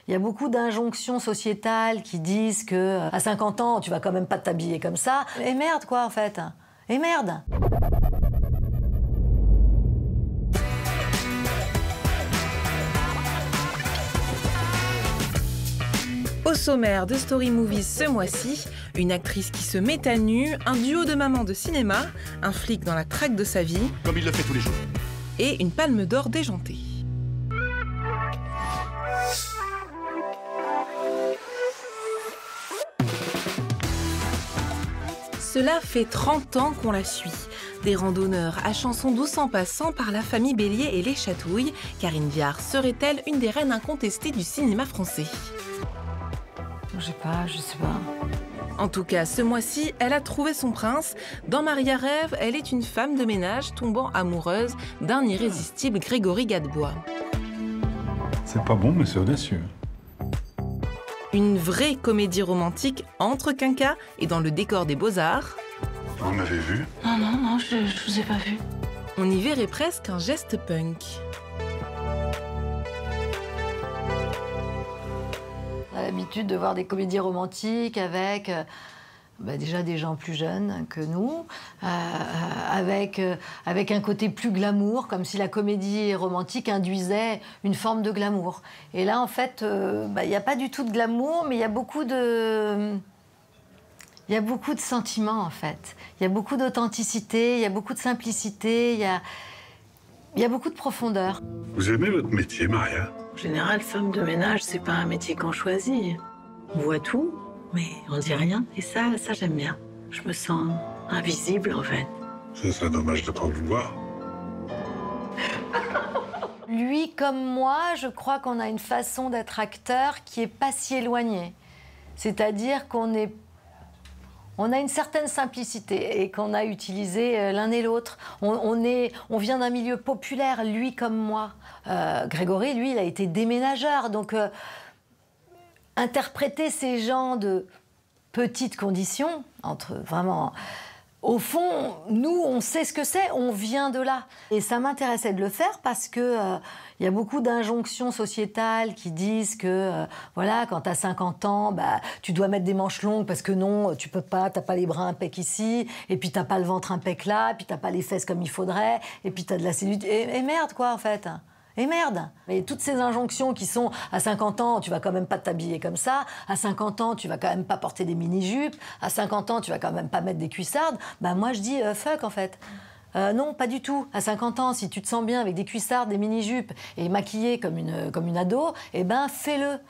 Il y a beaucoup d'injonctions sociétales qui disent que à 50 ans, tu vas quand même pas t'habiller comme ça. Et merde, quoi, en fait. Et merde. Au sommaire de Story Movies ce mois-ci, une actrice qui se met à nu, un duo de mamans de cinéma, un flic dans la traque de sa vie, comme il le fait tous les jours, et une palme d'or déjantée. Cela fait 30 ans qu'on la suit. Des randonneurs à chansons douces en passant par la famille Bélier et les Chatouilles, Karine Viard serait-elle une des reines incontestées du cinéma français? Je sais pas. En tout cas, ce mois-ci, elle a trouvé son prince. Dans Maria Rêve, elle est une femme de ménage tombant amoureuse d'un irrésistible Grégory Gadebois. C'est pas bon, mais c'est audacieux. Une vraie comédie romantique entre quinquas et dans le décor des Beaux-Arts. Vous m'avez vu? Non, je vous ai pas vu. On y verrait presque un geste punk. On a l'habitude de voir des comédies romantiques avec déjà des gens plus jeunes que nous, avec un côté plus glamour, comme si la comédie romantique induisait une forme de glamour. Et là, en fait, il n'y a pas du tout de glamour, mais il y a beaucoup de sentiments, en fait. Il y a beaucoup d'authenticité, il y a beaucoup de simplicité, il y a beaucoup de profondeur. Vous aimez votre métier, Maria? En général, femme de ménage, c'est pas un métier qu'on choisit. On voit tout, mais on dit rien. Et ça j'aime bien. Je me sens invisible, en fait. Ça serait dommage de pas vous voir. Lui comme moi, je crois qu'on a une façon d'être acteur qui est pas si éloignée. C'est-à-dire qu'on a une certaine simplicité et qu'on a utilisé l'un et l'autre. On vient d'un milieu populaire, lui comme moi. Grégory, lui, il a été déménageur. Donc, interpréter ces gens de petites conditions, vraiment... Au fond, nous, on sait ce que c'est, on vient de là. Et ça m'intéressait de le faire parce que y a beaucoup d'injonctions sociétales qui disent que, voilà, quand t'as 50 ans, tu dois mettre des manches longues parce que non, tu peux pas, t'as pas les bras impec ici, et puis t'as pas le ventre impec là, et puis t'as pas les fesses comme il faudrait, et puis t'as de la cellulite. Et merde, quoi, en fait. Et merde! Et toutes ces injonctions qui sont à 50 ans, tu vas quand même pas t'habiller comme ça, à 50 ans, tu vas quand même pas porter des mini-jupes, à 50 ans, tu vas quand même pas mettre des cuissardes, moi je dis fuck en fait. Non, pas du tout. À 50 ans, si tu te sens bien avec des cuissardes, des mini-jupes et maquillée comme une ado, fais-le.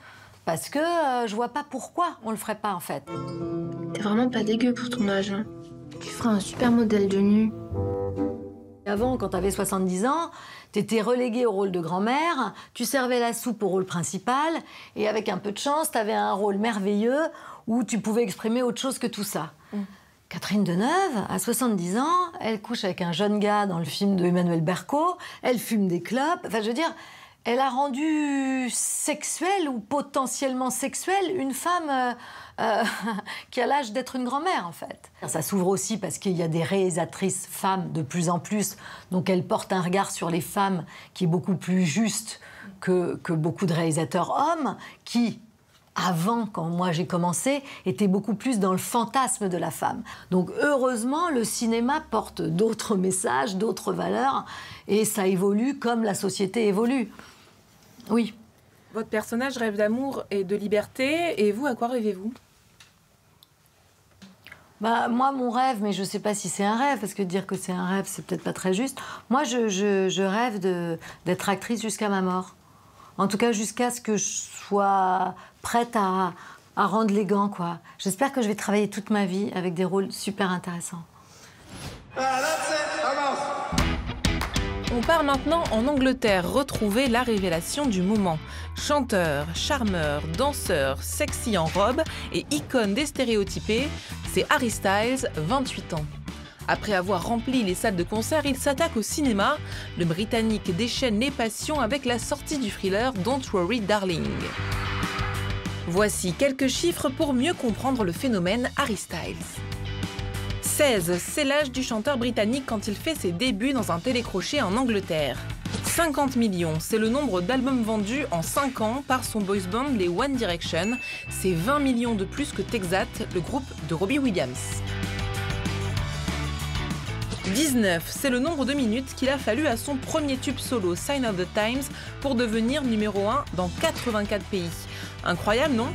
Parce que je vois pas pourquoi on le ferait pas en fait. T'es vraiment pas dégueu pour ton âge, hein. Tu feras un super modèle de nu. Avant, quand t'avais 70 ans, t'étais reléguée au rôle de grand-mère, tu servais la soupe au rôle principal, et avec un peu de chance, t'avais un rôle merveilleux où tu pouvais exprimer autre chose que tout ça. Catherine Deneuve, à 70 ans, elle couche avec un jeune gars dans le film de Emmanuel Berco, elle fume des clopes, enfin je veux dire, elle a rendu sexuelle ou potentiellement sexuelle une femme qui a l'âge d'être une grand-mère, en fait. Ça s'ouvre aussi parce qu'il y a des réalisatrices femmes de plus en plus, donc elles portent un regard sur les femmes qui est beaucoup plus juste que beaucoup de réalisateurs hommes, qui, avant, quand moi j'ai commencé, étaient beaucoup plus dans le fantasme de la femme. Donc heureusement, le cinéma porte d'autres messages, d'autres valeurs, et ça évolue comme la société évolue. Oui. Votre personnage rêve d'amour et de liberté, et vous, à quoi rêvez-vous? Moi, mon rêve, mais je ne sais pas si c'est un rêve, parce que dire que c'est un rêve, c'est peut-être pas très juste. Moi, je rêve d'être actrice jusqu'à ma mort. En tout cas, jusqu'à ce que je sois prête à rendre les gants, quoi. J'espère que je vais travailler toute ma vie avec des rôles super intéressants. On part maintenant en Angleterre retrouver la révélation du moment. Chanteur, charmeur, danseur, sexy en robe et icône des stéréotypés, c'est Harry Styles, 28 ans. Après avoir rempli les salles de concert, il s'attaque au cinéma. Le Britannique déchaîne les passions avec la sortie du thriller Don't Worry Darling. Voici quelques chiffres pour mieux comprendre le phénomène Harry Styles. 16, c'est l'âge du chanteur britannique quand il fait ses débuts dans un télécrochet en Angleterre. 50 millions, c'est le nombre d'albums vendus en 5 ans par son boys band, les One Direction. C'est 20 millions de plus que Texat, le groupe de Robbie Williams. 19, c'est le nombre de minutes qu'il a fallu à son premier tube solo, Sign of the Times, pour devenir numéro 1 dans 84 pays. Incroyable, non ?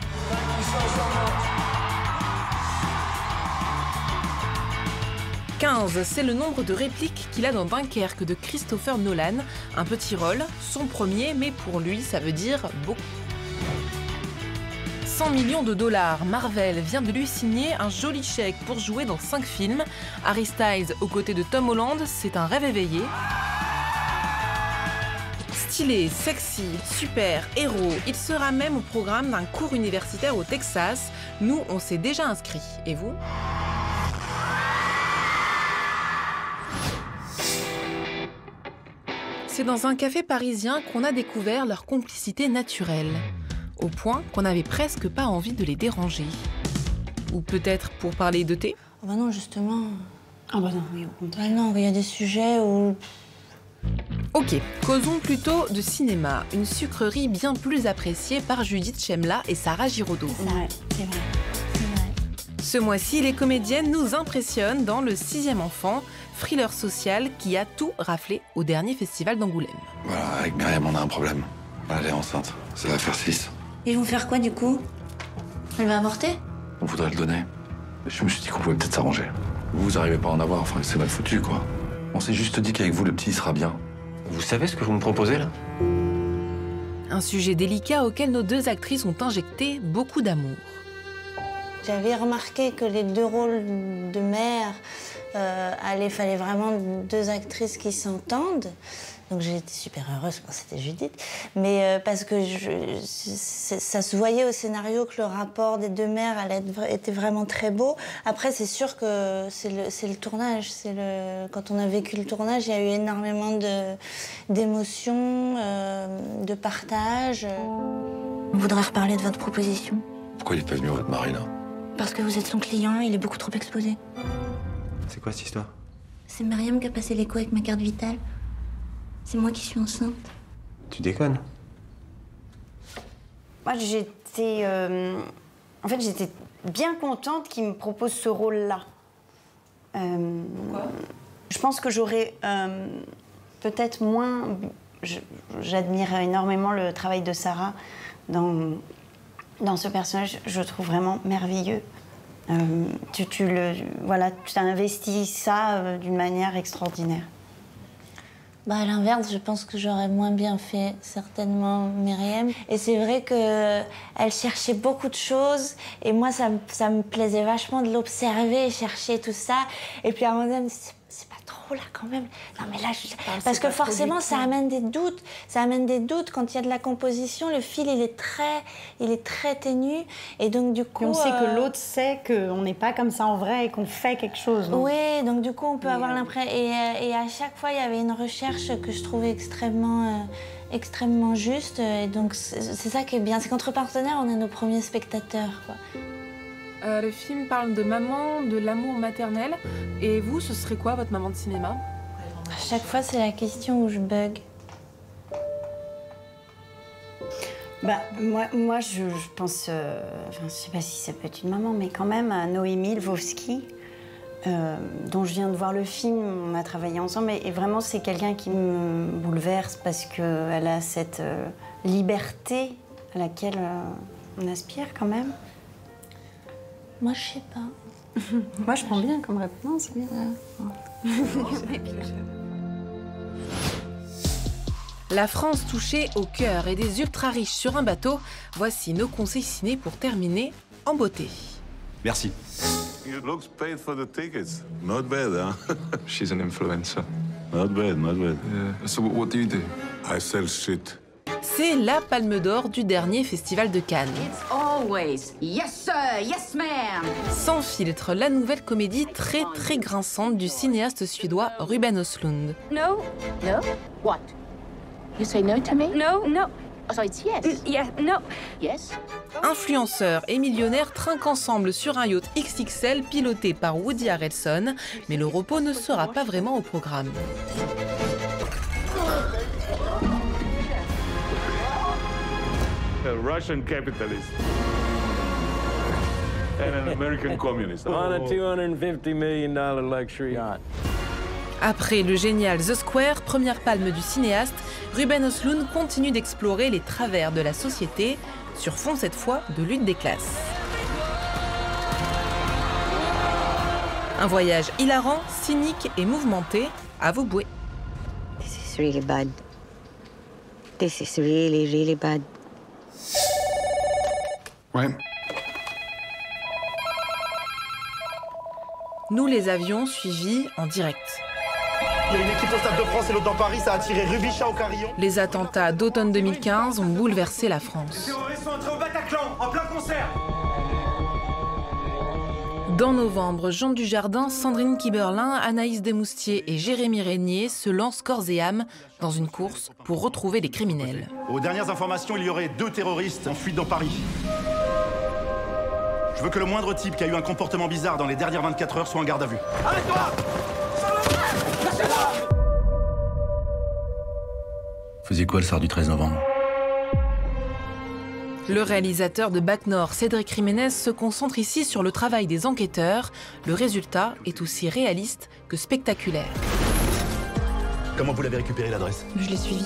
15, c'est le nombre de répliques qu'il a dans Dunkerque de Christopher Nolan. Un petit rôle, son premier, mais pour lui, ça veut dire beaucoup. 100 millions de dollars, Marvel vient de lui signer un joli chèque pour jouer dans 5 films. Harry Styles aux côtés de Tom Holland, c'est un rêve éveillé. Stylé, sexy, super, héros, il sera même au programme d'un cours universitaire au Texas. Nous, on s'est déjà inscrits. Et vous ? C'est dans un café parisien qu'on a découvert leur complicité naturelle, au point qu'on n'avait presque pas envie de les déranger. Ou peut-être pour parler de thé ? Ah bah non, justement. Ah bah non, oui, au contraire. Ah non, il y a des sujets où... Ok, causons plutôt de cinéma, une sucrerie bien plus appréciée par Judith Chemla et Sarah Giraudot. Ouais, c'est vrai. Ce mois-ci, les comédiennes nous impressionnent dans Le 6e enfant, thriller social qui a tout raflé au dernier festival d'Angoulême. Voilà, avec Myriam, on a un problème. Elle est enceinte. Ça va faire 6. Ils vont faire quoi, du coup? Elle va avorter? On voudrait le donner. Je me suis dit qu'on pouvait peut-être s'arranger. Vous arrivez pas à en avoir, enfin, c'est mal foutu, quoi. On s'est juste dit qu'avec vous, le petit, il sera bien. Vous savez ce que vous me proposez, là? Un sujet délicat auquel nos deux actrices ont injecté beaucoup d'amour. J'avais remarqué que les deux rôles de mère, fallait vraiment deux actrices qui s'entendent. Donc j'ai été super heureuse quand c'était Judith. Mais parce que ça se voyait au scénario que le rapport des deux mères était vraiment très beau. Après, c'est sûr que c'est le tournage. Quand on a vécu le tournage, il y a eu énormément d'émotions, de partage. On voudrait reparler de votre proposition. Pourquoi il est pas venu votre mari, là? Parce que vous êtes son client, il est beaucoup trop exposé. C'est quoi cette histoire? C'est Myriam qui a passé l'écho avec ma carte vitale. C'est moi qui suis enceinte. Tu déconnes? Moi, j'étais bien contente qu'il me propose ce rôle-là. Pourquoi? Je pense que j'aurais peut-être moins... J'admire énormément le travail de Sarah dans ce personnage. Je le trouve vraiment merveilleux. Tu as investi ça d'une manière extraordinaire. Bah, à l'inverse, je pense que j'aurais moins bien fait, certainement, Myriam. Et c'est vrai qu'elle cherchait beaucoup de choses. Et moi, ça me plaisait vachement de l'observer, chercher tout ça. Et puis à un moment donné, c'est pas trop là quand même. Non, mais là, parce que forcément, ça amène des doutes. Ça amène des doutes. Quand il y a de la composition, le fil, il est très ténu. Et donc, du coup... Et on sait que l'autre sait qu'on n'est pas comme ça en vrai et qu'on fait quelque chose. Donc... Oui, donc du coup, on peut avoir l'impression... Et à chaque fois, il y avait une recherche que je trouvais extrêmement juste. Et donc, c'est ça qui est bien. C'est qu'entre partenaires, on est nos premiers spectateurs, quoi. Le film parle de maman, de l'amour maternel. Et vous, ce serait quoi, votre maman de cinéma? À chaque fois, c'est la question où je bug. Bah, moi je pense... je sais pas si ça peut être une maman, mais quand même, à Noémie Lvovsky, dont je viens de voir le film, on a travaillé ensemble. Et vraiment, c'est quelqu'un qui me bouleverse parce qu'elle a cette liberté à laquelle on aspire quand même. Moi, je sais pas. Moi, je prends bien comme réponse. Oui. La France touchée au cœur et des ultra riches sur un bateau. Voici nos conseils ciné pour terminer en beauté. Merci. It looks paid for the tickets. Not bad, huh? She's an influencer. Not bad, not bad. So what do you do? I sell shit. C'est la Palme d'Or du dernier festival de Cannes. It's always yes sir, yes ma'am. Sans filtre, la nouvelle comédie très grinçante du cinéaste suédois Ruben Östlund. No. No? What? You say no to me? No, no. Oh, so it's yes? Yeah, no. Yes? Influenceurs et millionnaires trinquent ensemble sur un yacht XXL piloté par Woody Harrelson, mais le repos ne sera pas vraiment au programme. A Russian capitalist. And an American communist. On a $250 million luxury yacht. Après le génial The Square, première palme du cinéaste, Ruben Östlund continue d'explorer les travers de la société, sur fond cette fois de lutte des classes. Un voyage hilarant, cynique et mouvementé, à vous bouer. This is really bad. This is really, really bad. Ouais. Nous les avions suivis en direct. Il y a une équipe au Stade de France et l'autre dans Paris, ça a attiré Rubichat au carillon. Les attentats d'automne 2015 ont bouleversé la France. Les terroristes sont entrés au Bataclan, en plein concert. Dans novembre, Jean Dujardin, Sandrine Kiberlin, Anaïs Desmoustiers et Jérémy Régnier se lancent corps et âme dans une course pour retrouver les criminels. Aux dernières informations, il y aurait 2 terroristes en fuite dans Paris. Je veux que le moindre type qui a eu un comportement bizarre dans les dernières 24 heures soit en garde à vue. Arrête-toi! Faisiez quoi le soir du 13 novembre? Le réalisateur de Bac Nord, Cédric Jiménez, se concentre ici sur le travail des enquêteurs. Le résultat est aussi réaliste que spectaculaire. Comment vous l'avez récupéré l'adresse? Je l'ai suivi.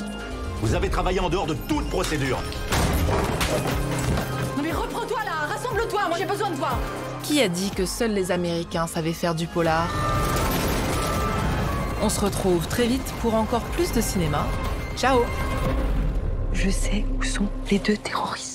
Vous avez travaillé en dehors de toute procédure. Non mais reprends-toi là, rassemble-toi, moi j'ai besoin de toi. Qui a dit que seuls les Américains savaient faire du polar? On se retrouve très vite pour encore plus de cinéma. Ciao! Je sais où sont les 2 terroristes.